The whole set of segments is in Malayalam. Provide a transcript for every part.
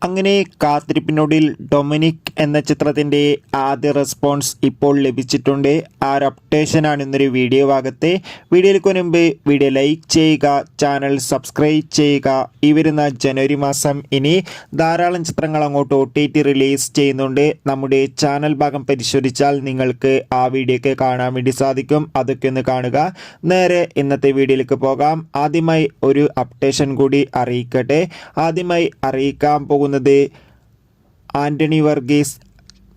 അങ്ങനെ കാത്തിരിപ്പിനൊടുവിൽ ഡൊമിനിക് എന്ന ചിത്രത്തിൻ്റെ ആദ്യ റെസ്പോൺസ് ഇപ്പോൾ ലഭിച്ചിട്ടുണ്ട്. ആ ഒരു അപ്ഡേഷനാണ് ഇന്നൊരു വീഡിയോ ഭാഗത്തെ. വീഡിയോയിലേക്ക് മുൻപ് വീഡിയോ ലൈക്ക് ചെയ്യുക, ചാനൽ സബ്സ്ക്രൈബ് ചെയ്യുക. ഈ വരുന്ന ജനുവരി മാസം ഇനി ധാരാളം ചിത്രങ്ങൾ അങ്ങോട്ട് OTT റിലീസ് ചെയ്യുന്നുണ്ട്. നമ്മുടെ ചാനൽ ഭാഗം പരിശോധിച്ചാൽ നിങ്ങൾക്ക് ആ വീഡിയോ ഒക്കെ കാണാൻ വേണ്ടി സാധിക്കും. അതൊക്കെ ഒന്ന് കാണുക. നേരെ ഇന്നത്തെ വീഡിയോയിലേക്ക് പോകാം. ആദ്യമായി ഒരു അപ്ഡേഷൻ കൂടി അറിയിക്കട്ടെ. ആദ്യമായി അറിയിക്കാൻ പോകുന്നത് ആന്റണി വർഗീസ്,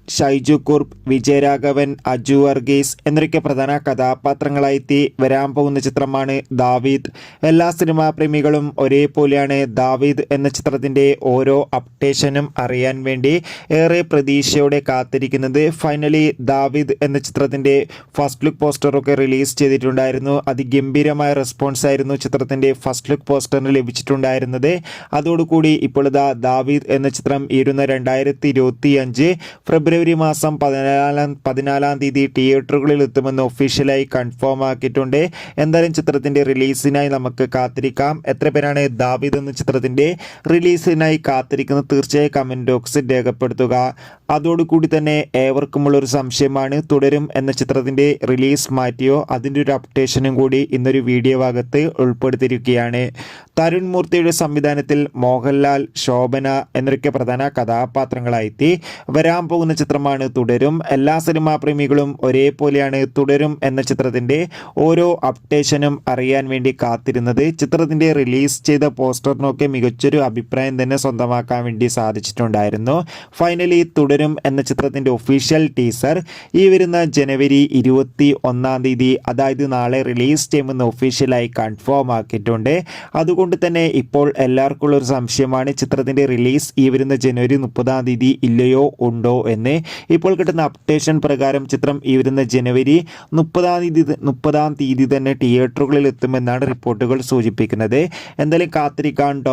ഷൈജു കുർപ്പ്, വിജയരാഘവൻ, അജു വർഗീസ് എന്നൊക്കെ പ്രധാന കഥാപാത്രങ്ങളായി വരാൻ പോകുന്ന ചിത്രമാണ് ദാവീദ്. എല്ലാ സിനിമാ പ്രേമികളും ഒരേപോലെയാണ് ദാവീദ് എന്ന ചിത്രത്തിൻ്റെ ഓരോ അപ്ഡേഷനും അറിയാൻ വേണ്ടി ഏറെ പ്രതീക്ഷയോടെ കാത്തിരിക്കുന്നത്. ഫൈനലി ദാവീദ് എന്ന ചിത്രത്തിൻ്റെ ഫസ്റ്റ് ലുക്ക് പോസ്റ്ററൊക്കെ റിലീസ് ചെയ്തിട്ടുണ്ടായിരുന്നു. അതിഗംഭീരമായ റെസ്പോൺസ് ആയിരുന്നു ചിത്രത്തിൻ്റെ ഫസ്റ്റ് ലുക്ക് പോസ്റ്ററിന് ലഭിച്ചിട്ടുണ്ടായിരുന്നത്. അതോടുകൂടി ഇപ്പോൾ ദാവീദ് എന്ന ചിത്രം ഇരുന്ന 2025 ഫെബ്രുവരി മാസം 14 തീയതി തിയേറ്ററുകളിൽ എത്തുമെന്ന് ഒഫീഷ്യലായി കൺഫേം ആക്കിയിട്ടുണ്ട്. എന്തായാലും ചിത്രത്തിൻ്റെ റിലീസിനായി നമുക്ക് കാത്തിരിക്കാം. എത്ര പേരാണ് ദാവീദ് എന്ന ചിത്രത്തിൻ്റെ റിലീസിനായി കാത്തിരിക്കുന്നത്? തീർച്ചയായും കമൻറ്റ് ബോക്സിൽ രേഖപ്പെടുത്തുക. അതോടുകൂടി തന്നെ ഏവർക്കുമുള്ളൊരു സംശയമാണ്, തുടരും എന്ന ചിത്രത്തിൻ്റെ റിലീസ് മാറ്റിയോ? അതിൻ്റെ ഒരു അപ്ഡേഷനും കൂടി ഇന്നൊരു വീഡിയോ ഭാഗത്ത് ഉൾപ്പെടുത്തിയിരിക്കുകയാണ്. തരുൺ മൂർത്തിയുടെ സംവിധാനത്തിൽ മോഹൻലാൽ, ശോഭന എന്നൊക്കെ പ്രധാന കഥാപാത്രങ്ങളായി വരാൻ പോകുന്ന ചിത്രമാണ് തുടരും. എല്ലാ സിനിമാ പ്രേമികളും ഒരേപോലെയാണ് തുടരും എന്ന ചിത്രത്തിൻ്റെ ഓരോ അപ്ഡേഷനും അറിയാൻ വേണ്ടി കാത്തിരുന്നത്. ചിത്രത്തിൻ്റെ റിലീസ് ചെയ്ത പോസ്റ്ററിനൊക്കെ മികച്ചൊരു അഭിപ്രായം തന്നെ സ്വന്തമാക്കാൻ വേണ്ടി സാധിച്ചിട്ടുണ്ടായിരുന്നു. ഫൈനലി തുടരും എന്ന ചിത്രത്തിൻ്റെ ഒഫീഷ്യൽ ടീസർ ഈ വരുന്ന ജനുവരി 21 തീയതി, അതായത് നാളെ റിലീസ് ചെയ്യുമെന്ന് ഒഫീഷ്യലായി കൺഫേം ആക്കിയിട്ടുണ്ട്. അതുകൊണ്ട് തന്നെ ഇപ്പോൾ എല്ലാവർക്കും ഉള്ളൊരു സംശയമാണ്, ചിത്രത്തിൻ്റെ റിലീസ് ഈ വരുന്ന ജനുവരി 30 തീയതി ഇല്ലയോ ഉണ്ടോ എന്ന്. ഇപ്പോൾ കിട്ടുന്ന അപ്ഡേഷൻ പ്രകാരം ചിത്രം ഈ വരുന്ന ജനുവരി 30 തീയതി തന്നെ തിയേറ്ററുകളിൽ എത്തുമെന്നാണ് റിപ്പോർട്ടുകൾ സൂചിപ്പിക്കുന്നത്. എന്തായാലും കാത്തിരിക്കാൻ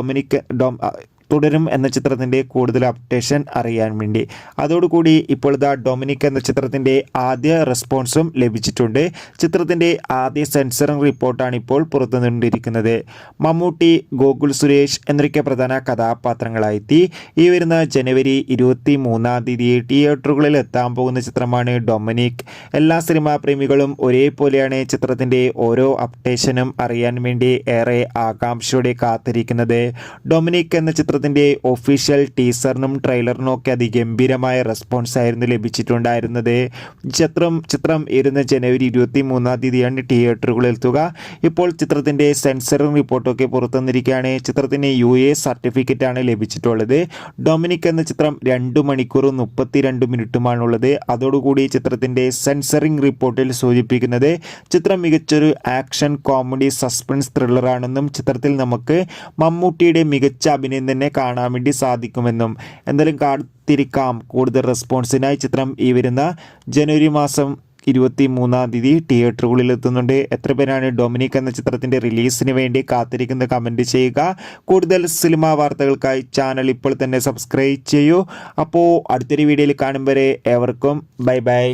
തുടരും എന്ന ചിത്രത്തിൻ്റെ കൂടുതൽ അപ്ഡേഷൻ അറിയാൻ വേണ്ടി. അതോടുകൂടി ഇപ്പോൾ ഡൊമിനിക് എന്ന ചിത്രത്തിൻ്റെ ആദ്യ റെസ്പോൺസും ലഭിച്ചിട്ടുണ്ട്. ചിത്രത്തിൻ്റെ ആദ്യ സെൻസറിംഗ് റിപ്പോർട്ടാണ് ഇപ്പോൾ പുറത്തുനിന്നിരിക്കുന്നത്. മമ്മൂട്ടി, ഗോകുൽ സുരേഷ് എന്നൊക്കെ പ്രധാന കഥാപാത്രങ്ങളായി ഈ വരുന്ന ജനുവരി 23 തീയതി തിയേറ്ററുകളിൽ എത്താൻ പോകുന്ന ചിത്രമാണ് ഡൊമിനിക്. എല്ലാ സിനിമാ പ്രേമികളും ഒരേപോലെയാണ് ചിത്രത്തിൻ്റെ ഓരോ അപ്ഡേഷനും അറിയാൻ വേണ്ടി ഏറെ ആകാംക്ഷയോടെ കാത്തിരിക്കുന്നത്. ഡൊമിനിക് എന്ന ചിത്രത്തിൻ്റെ ഒഫീഷ്യൽ ടീസറിനും ട്രെയിലറിനും ഒക്കെ അതിഗംഭീരമായ റെസ്പോൺസ് ആയിരുന്നു ലഭിച്ചിട്ടുണ്ടായിരുന്നത്. ചിത്രം ഇരുന്ന ജനുവരി 23 തീയതിയാണ് തിയേറ്ററുകളിൽ എത്തുക. ഇപ്പോൾ ചിത്രത്തിൻ്റെ സെൻസറിംഗ് റിപ്പോർട്ടൊക്കെ പുറത്തുവന്നിരിക്കുകയാണ്. ചിത്രത്തിന് UA സർട്ടിഫിക്കറ്റാണ് ലഭിച്ചിട്ടുള്ളത്. ഡൊമിനിക് എന്ന ചിത്രം 2 മണിക്കൂറും 32 മിനിറ്റുമാണുള്ളത്. അതോടുകൂടി ചിത്രത്തിൻ്റെ സെൻസറിംഗ് റിപ്പോർട്ടിൽ സൂചിപ്പിക്കുന്നത് ചിത്രം മികച്ചൊരു ആക്ഷൻ, കോമഡി, സസ്പെൻസ് ത്രില്ലറാണെന്നും ചിത്രത്തിൽ നമുക്ക് മമ്മൂട്ടിയുടെ മികച്ച അഭിനയം തന്നെ കാണാൻ വേണ്ടി സാധിക്കുമെന്നും. എന്തായാലും കാത്തിരിക്കാം കൂടുതൽ റെസ്പോൺസിനായി. ചിത്രം ഈ വരുന്ന ജനുവരി മാസം 23 തീയതി തിയേറ്ററുകളിൽ എത്തുന്നുണ്ട്. എത്ര പേരാണ് ഡൊമിനിക് എന്ന ചിത്രത്തിൻ്റെ റിലീസിന് വേണ്ടി കാത്തിരിക്കുന്ന കമൻറ്റ് ചെയ്യുക. കൂടുതൽ സിനിമാ വാർത്തകൾക്കായി ചാനൽ ഇപ്പോൾ തന്നെ സബ്സ്ക്രൈബ് ചെയ്യൂ. അപ്പോൾ അടുത്തൊരു വീഡിയോയിൽ കാണും വരെ ഏവർക്കും ബൈ ബൈ.